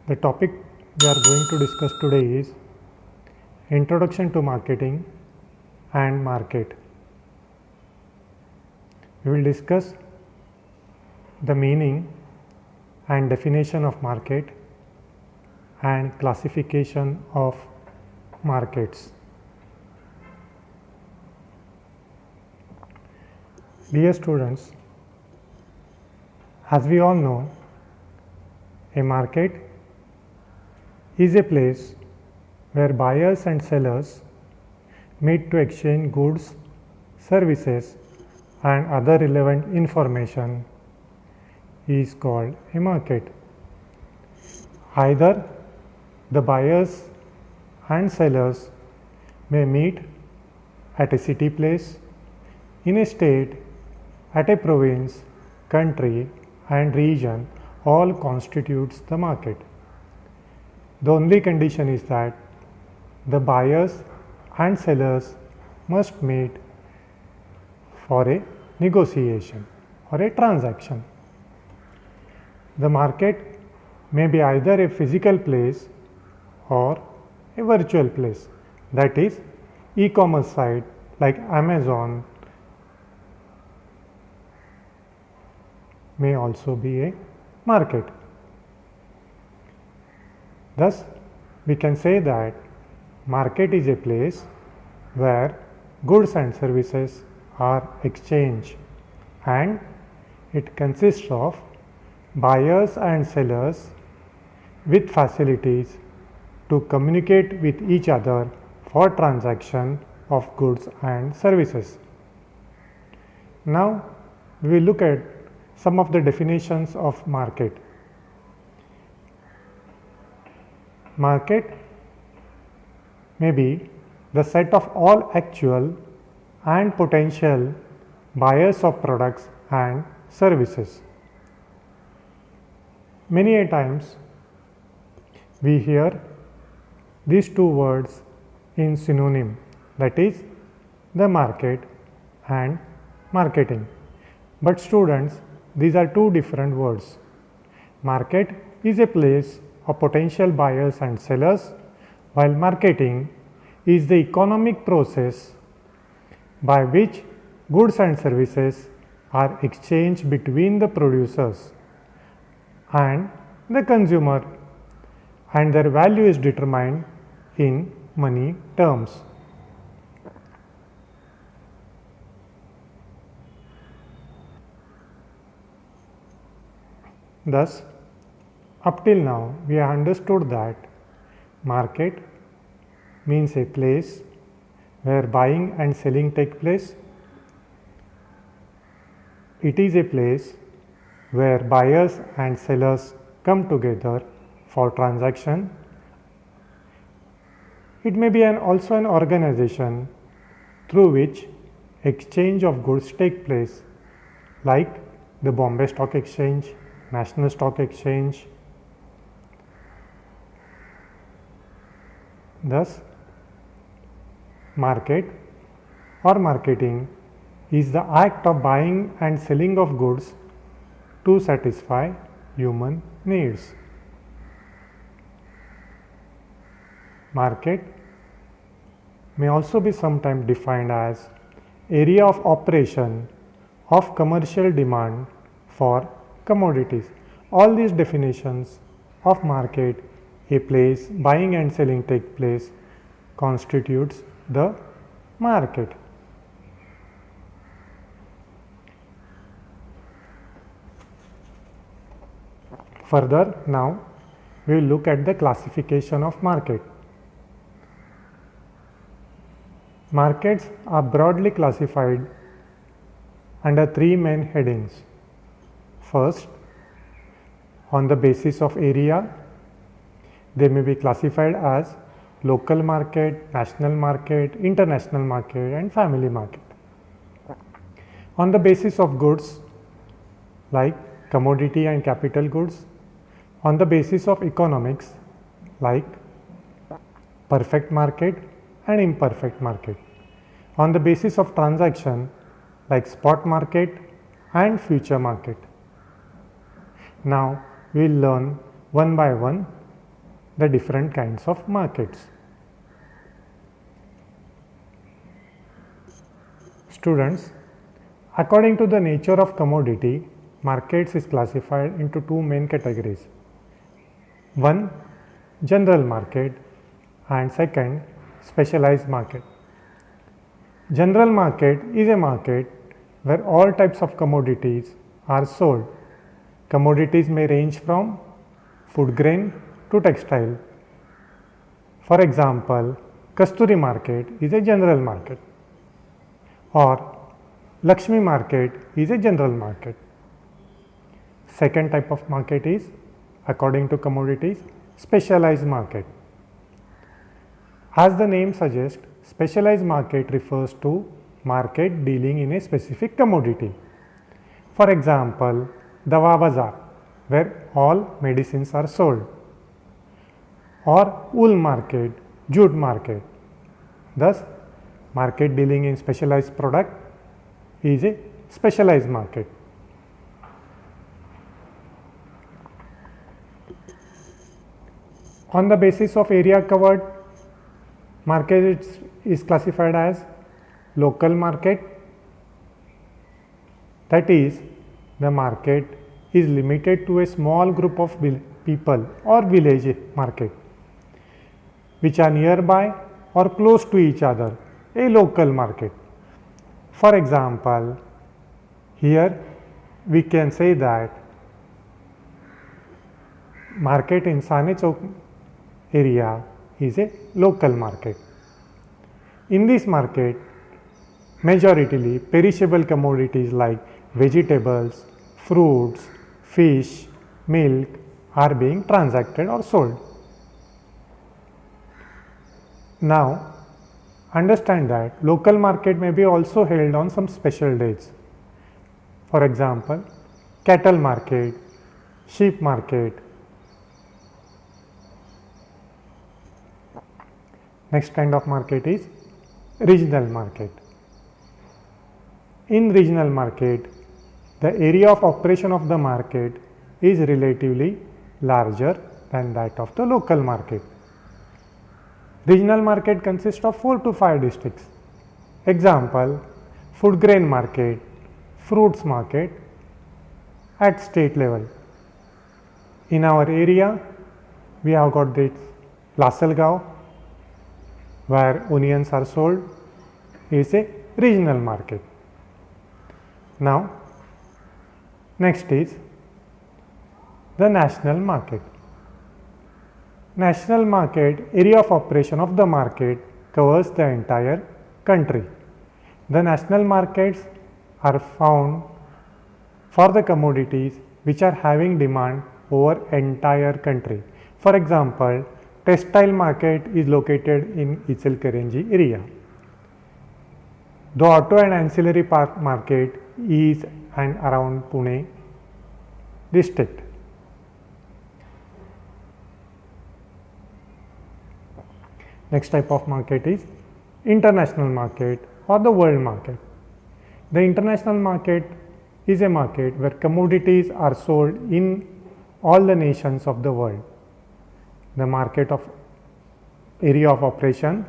The topic we are going to discuss today is Introduction to Marketing and Market. We will discuss the meaning and definition of market and classification of markets. Dear students, as we all know, a market is a place where buyers and sellers meet to exchange goods, services and other relevant information is called a market. Either the buyers and sellers may meet at a city place, in a state, at a province, country and region, all constitutes the market. The only condition is that the buyers and sellers must meet for a negotiation or a transaction. The market may be either a physical place or a virtual place, that is, e-commerce site like Amazon may also be a market. Thus, we can say that market is a place where goods and services are exchanged, and it consists of buyers and sellers with facilities to communicate with each other for transaction of goods and services. Now, we will look at some of the definitions of market. Market may be the set of all actual and potential buyers of products and services. Many a times we hear these two words in synonym, that is, the market and marketing. But students, these are two different words. Market is a place of potential buyers and sellers, while marketing is the economic process by which goods and services are exchanged between the producers and the consumer, and their value is determined in money terms. Thus, up till now, we have understood that market means a place where buying and selling take place. It is a place where buyers and sellers come together for transaction. It may be also an organization through which exchange of goods take place, like the Bombay Stock Exchange, National Stock Exchange. Thus, market or marketing is the act of buying and selling of goods to satisfy human needs. Market may also be sometimes defined as area of operation of commercial demand for commodities. All these definitions of market, a place buying and selling take place, constitutes the market. Further, now we will look at the classification of market. Markets are broadly classified under three main headings. First, on the basis of area, they may be classified as local market, national market, international market and family market. On the basis of goods like commodity and capital goods, on the basis of economics like perfect market and imperfect market, on the basis of transaction like spot market and future market. Now we will learn one by one the different kinds of markets. Students, according to the nature of commodity, markets is classified into two main categories. One, general market, and second, specialized market. General market is a market where all types of commodities are sold. Commodities may range from food grain to textile. For example, Kasturi market is a general market, or Lakshmi market is a general market. Second type of market is, according to commodities, specialized market. As the name suggests, specialized market refers to market dealing in a specific commodity. For example, Dawa Bazaar, where all medicines are sold, or wool market, jute market. Thus, market dealing in specialized product is a specialized market. On the basis of area covered, market is classified as local market, that is, the market is limited to a small group of people or village market which are nearby or close to each other, a local market. For example, here we can say that market in Sane Chowk area is a local market. In this market, majoritarily perishable commodities like vegetables, fruits, fish, milk are being transacted or sold. Now, understand that local market may be also held on some special days. For example, cattle market, sheep market. Next kind of market is regional market. In regional market, the area of operation of the market is relatively larger than that of the local market. Regional market consists of 4 to 5 districts. Example, food grain market, fruits market at state level. In our area, we have got this Lasalgaon, where onions are sold, is a regional market. Now, next is the national market. National market, area of operation of the market covers the entire country. The national markets are found for the commodities which are having demand over entire country. For example, textile market is located in Ichalkaranji area. The auto and ancillary part market is and around Pune district. Next type of market is international market or the world market. The international market is a market where commodities are sold in all the nations of the world. The market of area of operation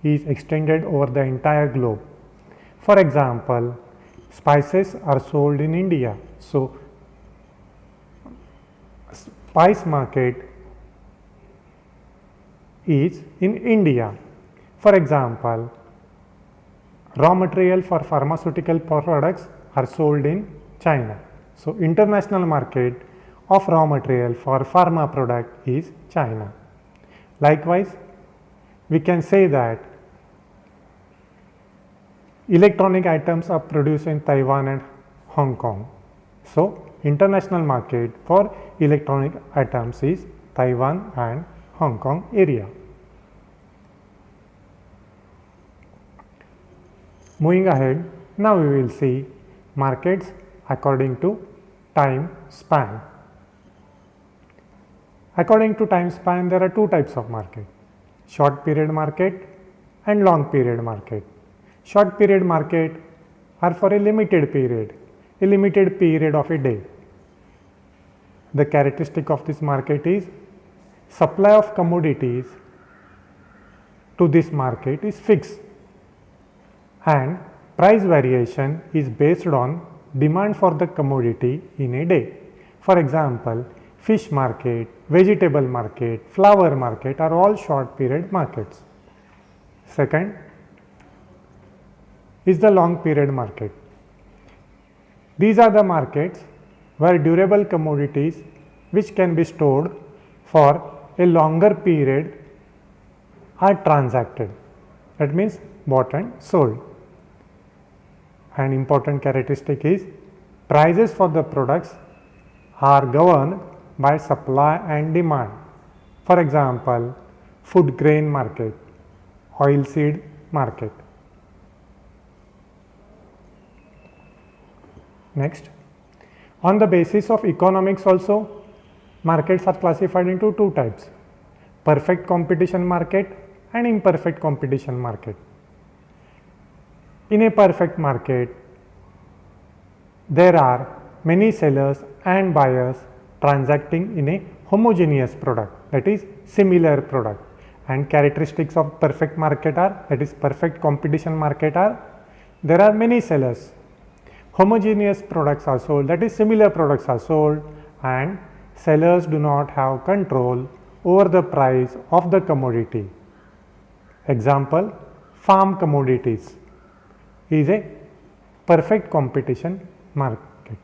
is extended over the entire globe. For example, spices are sold in India. So, spice market is in India. For example, raw material for pharmaceutical products are sold in China. So, international market of raw material for pharma product is China. Likewise, we can say that electronic items are produced in Taiwan and Hong Kong. So, international market for electronic items is Taiwan and Hong Kong area. Moving ahead, now we will see markets according to time span. According to time span, there are two types of market: short period market and long period market. Short period market are for a limited period of a day. The characteristic of this market is supply of commodities to this market is fixed and price variation is based on demand for the commodity in a day. For example, fish market, vegetable market, flower market are all short period markets. Second is the long period market. These are the markets where durable commodities which can be stored for a longer period are transacted. That means bought and sold. An important characteristic is prices for the products are governed by supply and demand. For example, food grain market, oilseed market. Next, on the basis of economics also, markets are classified into two types: perfect competition market and imperfect competition market. In a perfect market, there are many sellers and buyers transacting in a homogeneous product, that is similar product. And characteristics of perfect market are, that is perfect competition market are, there are many sellers, homogeneous products are sold, that is similar products are sold, and sellers do not have control over the price of the commodity. Example, farm commodities is a perfect competition market.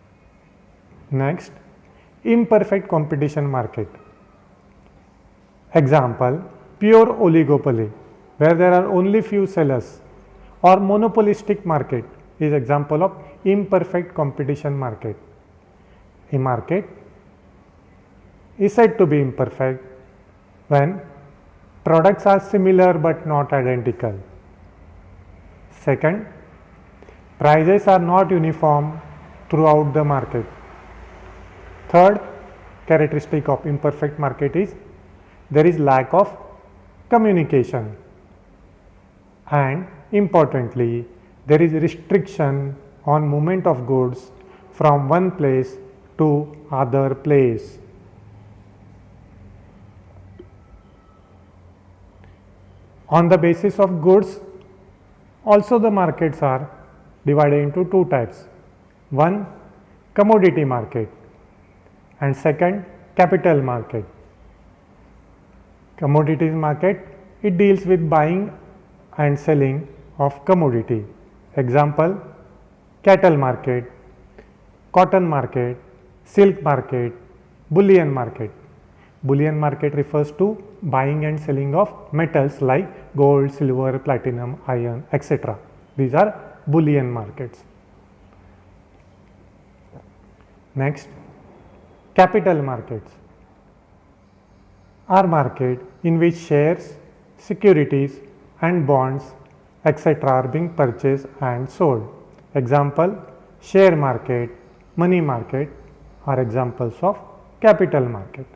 Next, imperfect competition market. Example, pure oligopoly where there are only few sellers, or monopolistic market is example of imperfect competition market. A market is said to be imperfect when products are similar but not identical. Second, prices are not uniform throughout the market. Third characteristic of imperfect market is there is lack of communication, and importantly, there is restriction on movement of goods from one place to other place. On the basis of goods, also the markets are divided into two types. One, commodity market, and second, capital market. Commodities market, it deals with buying and selling of commodity. Example, cattle market, cotton market, silk market, bullion market. Bullion market refers to buying and selling of metals like gold, silver, platinum, iron, etc. These are bullion markets. Next, capital markets are market in which shares, securities and bonds, etc. are being purchased and sold. Example, share market, money market are examples of capital market.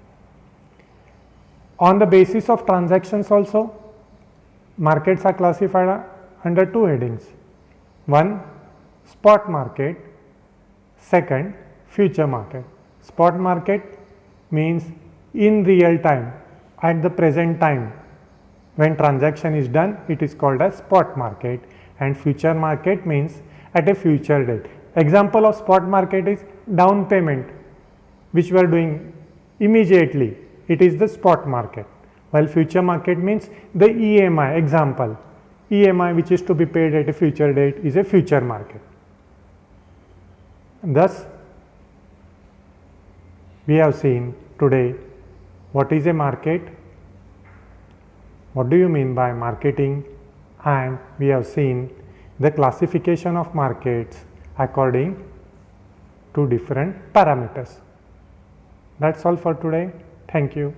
On the basis of transactions also, markets are classified under two headings. One, spot market. Second, future market. Spot market means in real time, at the present time. When transaction is done, it is called as spot market, and future market means at a future date. Example of spot market is down payment, which we are doing immediately. It is the spot market, while future market means the EMI. Example, EMI which is to be paid at a future date is a future market. Thus, we have seen today what is a market, what do you mean by marketing, and we have seen the classification of markets according to different parameters. That's all for today. Thank you.